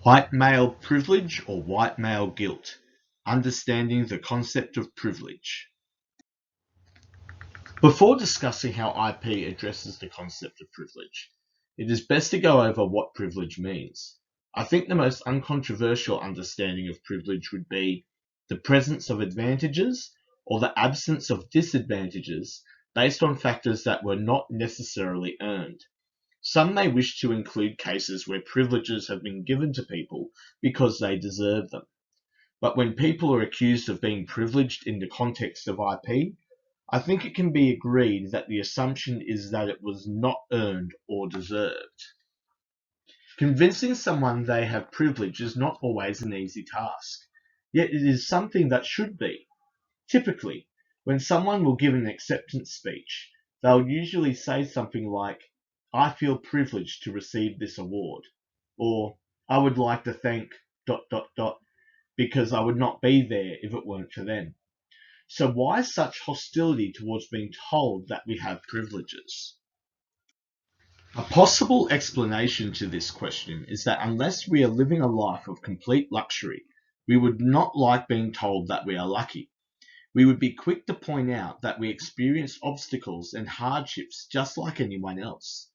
White male privilege or white male guilt. Understanding the concept of privilege. Before discussing how IP addresses the concept of privilege, it is best to go over what privilege means. I think the most uncontroversial understanding of privilege would be the presence of advantages or the absence of disadvantages based on factors that were not necessarily earned. Some may wish to include cases where privileges have been given to people because they deserve them. But when people are accused of being privileged in the context of IP, I think it can be agreed that the assumption is that it was not earned or deserved. Convincing someone they have privilege is not always an easy task, yet it is something that should be. Typically, when someone will give an acceptance speech, they'll usually say something like, "I feel privileged to receive this award," or "I would like to thank dot dot dot because I would not be there if it weren't for them." So why such hostility towards being told that we have privileges? A possible explanation to this question is that unless we are living a life of complete luxury, we would not like being told that we are lucky. We would be quick to point out that we experience obstacles and hardships just like anyone else.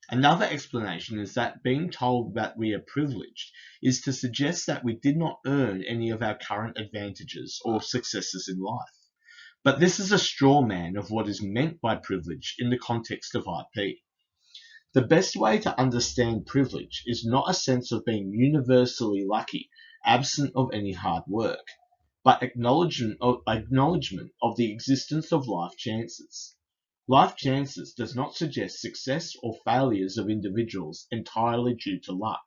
Another explanation is that being told that we are privileged is to suggest that we did not earn any of our current advantages or successes in life. But this is a straw man of what is meant by privilege in the context of IP. The best way to understand privilege is not a sense of being universally lucky, absent of any hard work, but acknowledgement of the existence of life chances. Life chances does not suggest success or failures of individuals entirely due to luck,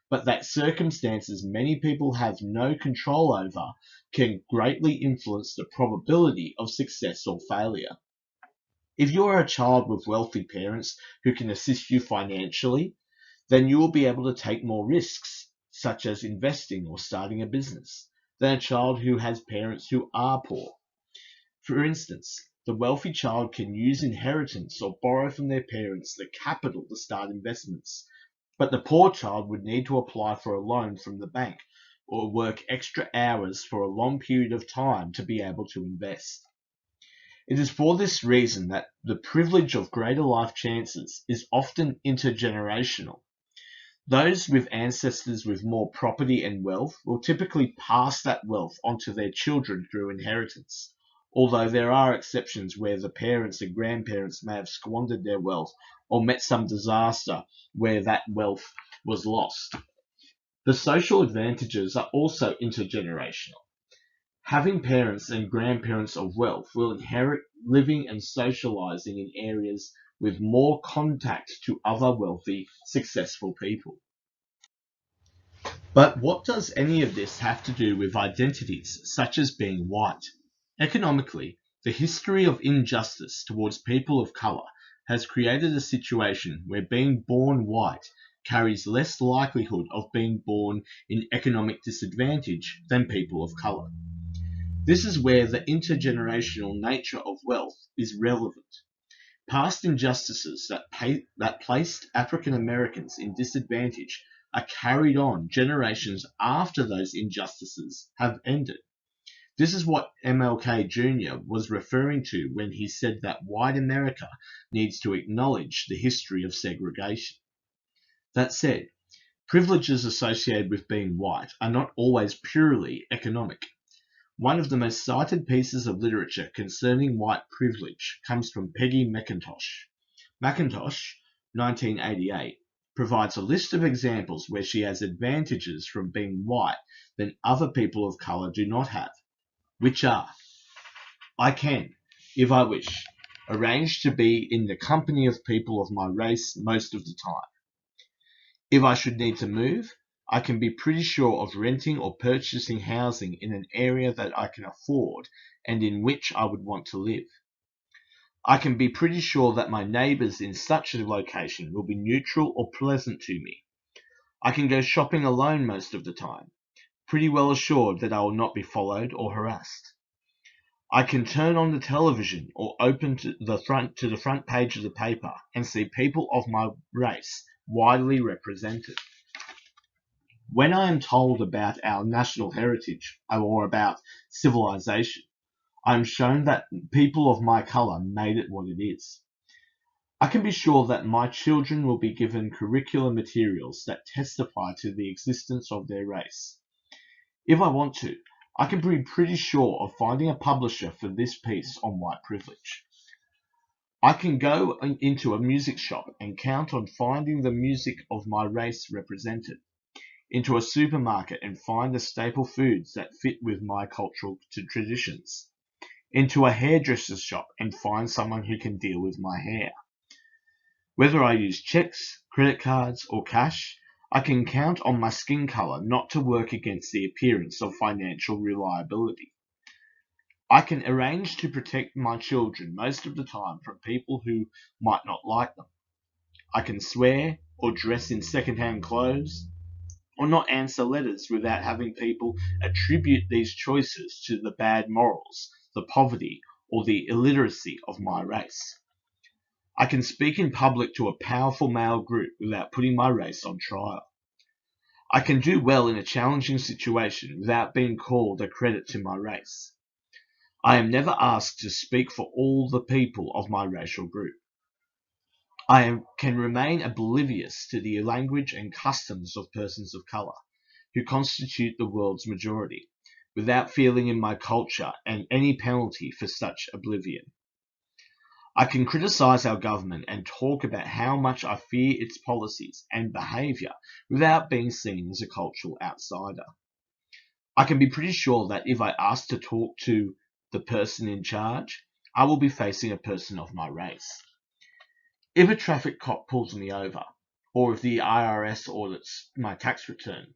but that circumstances many people have no control over can greatly influence the probability of success or failure. If you are a child with wealthy parents who can assist you financially, then you will be able to take more risks, such as investing or starting a business, than a child who has parents who are poor. For instance, the wealthy child can use inheritance or borrow from their parents the capital to start investments, but the poor child would need to apply for a loan from the bank or work extra hours for a long period of time to be able to invest. It is for this reason that the privilege of greater life chances is often intergenerational. Those with ancestors with more property and wealth will typically pass that wealth onto their children through inheritance, although there are exceptions where the parents and grandparents may have squandered their wealth or met some disaster where that wealth was lost. The social advantages are also intergenerational. Having parents and grandparents of wealth will inherit living and socializing in areas with more contact to other wealthy, successful people. But what does any of this have to do with identities, such as being white? Economically, the history of injustice towards people of color has created a situation where being born white carries less likelihood of being born in economic disadvantage than people of color. This is where the intergenerational nature of wealth is relevant. Past injustices that placed African Americans in disadvantage are carried on generations after those injustices have ended. This is what MLK Jr. was referring to when he said that white America needs to acknowledge the history of segregation. That said, privileges associated with being white are not always purely economic. One of the most cited pieces of literature concerning white privilege comes from Peggy McIntosh. McIntosh, 1988, provides a list of examples where she has advantages from being white that other people of color do not have, which are: I can, if I wish, arrange to be in the company of people of my race most of the time. If I should need to move, I can be pretty sure of renting or purchasing housing in an area that I can afford and in which I would want to live. I can be pretty sure that my neighbors in such a location will be neutral or pleasant to me. I can go shopping alone most of the time, pretty well assured that I will not be followed or harassed. I can turn on the television or open to the front page of the paper and see people of my race widely represented. When I am told about our national heritage or about civilization, I am shown that people of my colour made it what it is. I can be sure that my children will be given curricular materials that testify to the existence of their race. If I want to, I can be pretty sure of finding a publisher for this piece on white privilege. I can go into a music shop and count on finding the music of my race represented, into a supermarket and find the staple foods that fit with my cultural traditions, into a hairdresser's shop and find someone who can deal with my hair. Whether I use checks, credit cards, or cash, I can count on my skin color not to work against the appearance of financial reliability. I can arrange to protect my children most of the time from people who might not like them. I can swear or dress in second-hand clothes or not answer letters without having people attribute these choices to the bad morals, the poverty, or the illiteracy of my race. I can speak in public to a powerful male group without putting my race on trial. I can do well in a challenging situation without being called a credit to my race. I am never asked to speak for all the people of my racial group. Can remain oblivious to the language and customs of persons of color, who constitute the world's majority, without feeling in my culture and any penalty for such oblivion. I can criticize our government and talk about how much I fear its policies and behavior without being seen as a cultural outsider. I can be pretty sure that if I ask to talk to the person in charge, I will be facing a person of my race. If a traffic cop pulls me over, or if the IRS audits my tax return,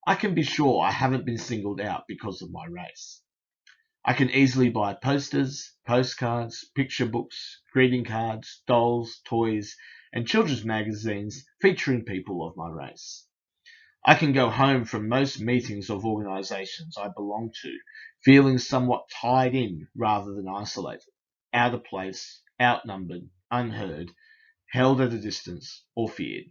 I can be sure I haven't been singled out because of my race. I can easily buy posters, postcards, picture books, greeting cards, dolls, toys, and children's magazines featuring people of my race. I can go home from most meetings of organizations I belong to feeling somewhat tied in rather than isolated, out of place, outnumbered, unheard, held at a distance, or feared.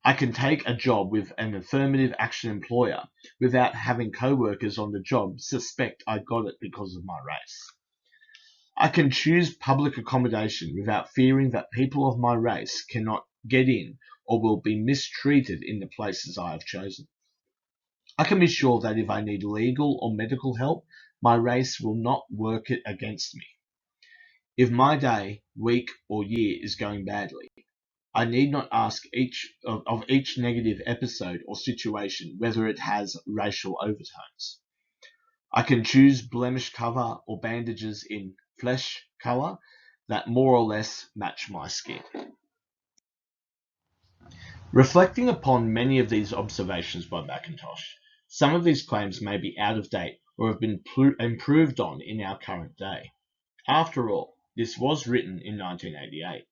I can take a job with an affirmative action employer without having co-workers on the job suspect I got it because of my race. I can choose public accommodation without fearing that people of my race cannot get in or will be mistreated in the places I have chosen. I can be sure that if I need legal or medical help, my race will not work it against me. If my day, week, or year is going badly, I need not ask of each negative episode or situation whether it has racial overtones. I can choose blemish cover or bandages in flesh color that more or less match my skin. Reflecting upon many of these observations by McIntosh, some of these claims may be out of date or have been improved on in our current day. After all, this was written in 1988.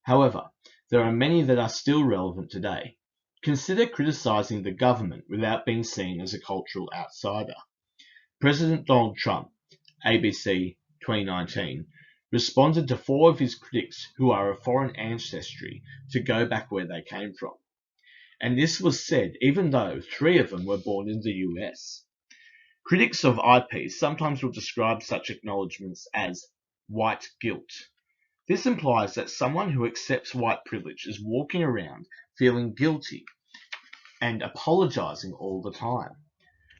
However, there are many that are still relevant today. Consider criticizing the government without being seen as a cultural outsider. President Donald Trump, ABC 2019, responded to 4 of his critics who are of foreign ancestry to go back where they came from. And this was said even though 3 of them were born in the US. Critics of IP sometimes will describe such acknowledgements as white guilt. This implies that someone who accepts white privilege is walking around feeling guilty and apologizing all the time.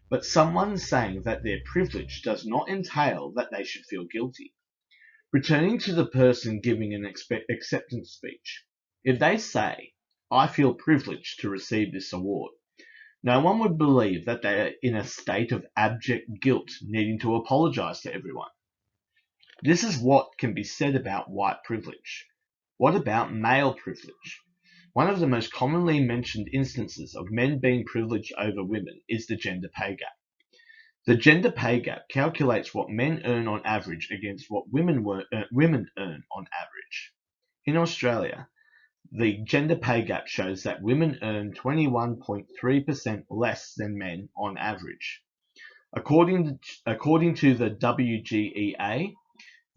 But someone saying that their privilege does not entail that they should feel guilty. Returning to the person giving an acceptance speech, if they say, "I feel privileged to receive this award," no one would believe that they are in a state of abject guilt needing to apologize to everyone. This is what can be said about white privilege. What about male privilege? One of the most commonly mentioned instances of men being privileged over women is the gender pay gap. The gender pay gap calculates what men earn on average against what women earn on average. In Australia, the gender pay gap shows that women earn 21.3% less than men on average. According to the WGEA,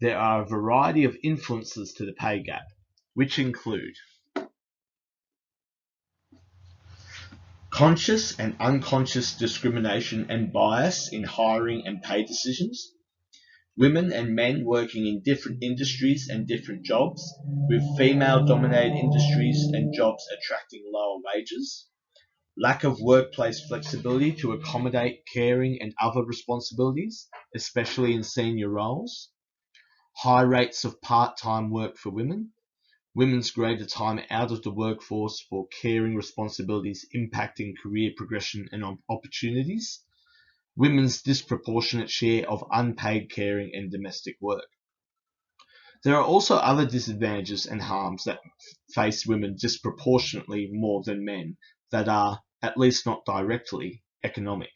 there are a variety of influences to the pay gap, which include Conscious and unconscious discrimination and bias in hiring and pay decisions. Women and men working in different industries and different jobs, with female-dominated industries and jobs attracting lower wages. Lack of workplace flexibility to accommodate caring and other responsibilities, especially in senior roles. High rates of part-time work for women. Women's greater time out of the workforce for caring responsibilities impacting career progression and opportunities. Women's disproportionate share of unpaid caring and domestic work. There are also other disadvantages and harms that face women disproportionately more than men that are, at least not directly, economic.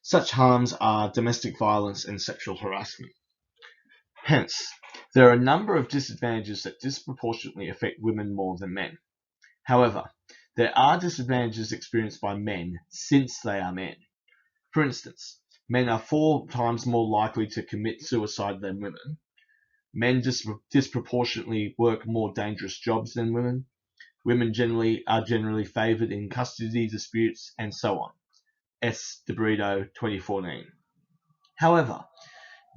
Such harms are domestic violence and sexual harassment. Hence, there are a number of disadvantages that disproportionately affect women more than men. However, there are disadvantages experienced by men since they are men. For instance, men are 4 times more likely to commit suicide than women. Men disproportionately work more dangerous jobs than women. Women are generally favored in custody disputes, and so on. S. DeBrito, 2014. However,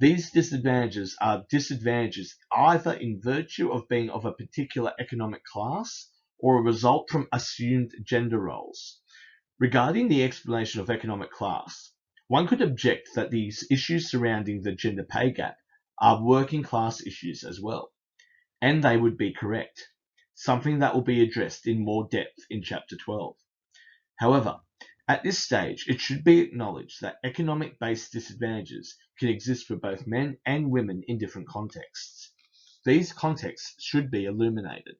these disadvantages are disadvantages either in virtue of being of a particular economic class or a result from assumed gender roles. Regarding the explanation of economic class, one could object that these issues surrounding the gender pay gap are working class issues as well, and they would be correct, something that will be addressed in more depth in Chapter 12. However, at this stage, it should be acknowledged that economic-based disadvantages can exist for both men and women in different contexts. These contexts should be illuminated.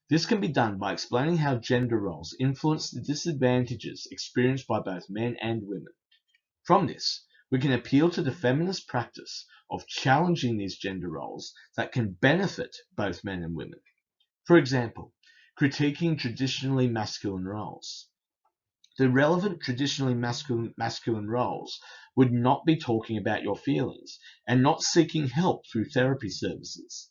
This can be done by explaining how gender roles influence the disadvantages experienced by both men and women. From this, we can appeal to the feminist practice of challenging these gender roles that can benefit both men and women. For example, critiquing traditionally masculine roles. The relevant traditionally masculine roles would not be talking about your feelings and not seeking help through therapy services.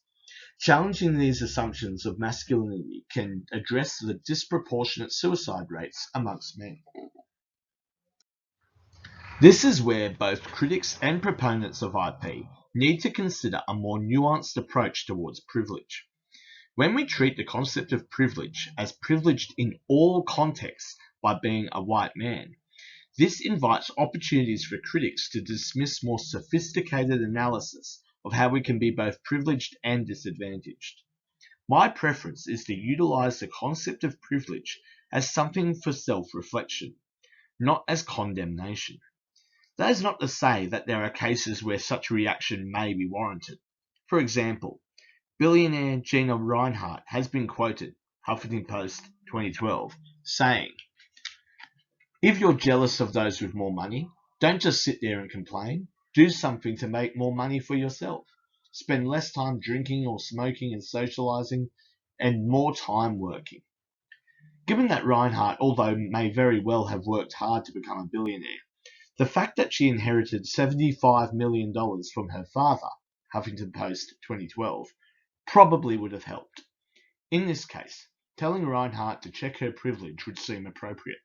Challenging these assumptions of masculinity can address the disproportionate suicide rates amongst men. This is where both critics and proponents of IP need to consider a more nuanced approach towards privilege. When we treat the concept of privilege as privileged in all contexts by being a white man, this invites opportunities for critics to dismiss more sophisticated analysis of how we can be both privileged and disadvantaged. My preference is to utilize the concept of privilege as something for self-reflection, not as condemnation. That is not to say that there are cases where such reaction may be warranted. For example, billionaire Gina Rinehart has been quoted, Huffington Post 2012, saying, "If you're jealous of those with more money, don't just sit there and complain. Do something to make more money for yourself. Spend less time drinking or smoking and socializing, and more time working." Given that Rinehart, although may very well have worked hard to become a billionaire, the fact that she inherited $75 million from her father, Huffington Post 2012, probably would have helped. In this case, telling Rinehart to check her privilege would seem appropriate.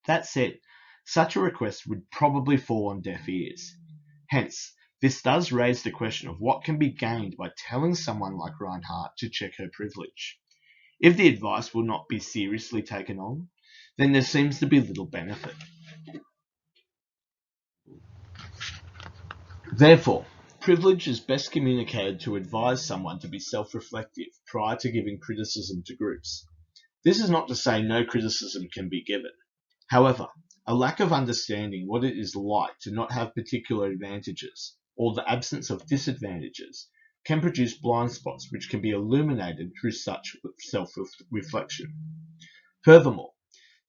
That said, such a request would probably fall on deaf ears. Hence, this does raise the question of what can be gained by telling someone like Rinehart to check her privilege. If the advice will not be seriously taken on, then there seems to be little benefit. Therefore, privilege is best communicated to advise someone to be self-reflective prior to giving criticism to groups. This is not to say no criticism can be given. However, a lack of understanding what it is like to not have particular advantages, or the absence of disadvantages, can produce blind spots which can be illuminated through such self-reflection. Furthermore,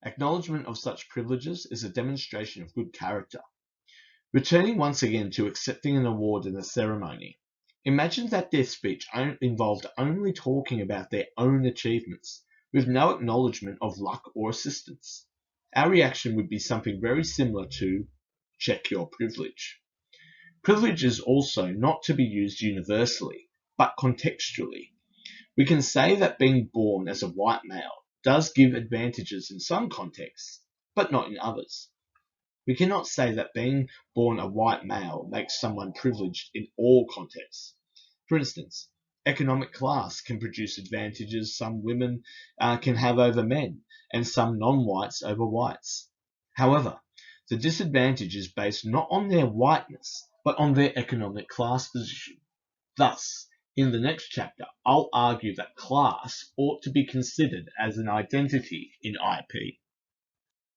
acknowledgement of such privileges is a demonstration of good character. Returning once again to accepting an award in a ceremony, imagine that their speech involved only talking about their own achievements, with no acknowledgement of luck or assistance. Our reaction would be something very similar to check your privilege. Privilege is also not to be used universally, but contextually. We can say that being born as a white male does give advantages in some contexts, but not in others. We cannot say that being born a white male makes someone privileged in all contexts. For instance, economic class can produce advantages some women can have over men, and some non-whites over whites. However, the disadvantage is based not on their whiteness, but on their economic class position. Thus, in the next chapter, I'll argue that class ought to be considered as an identity in IP.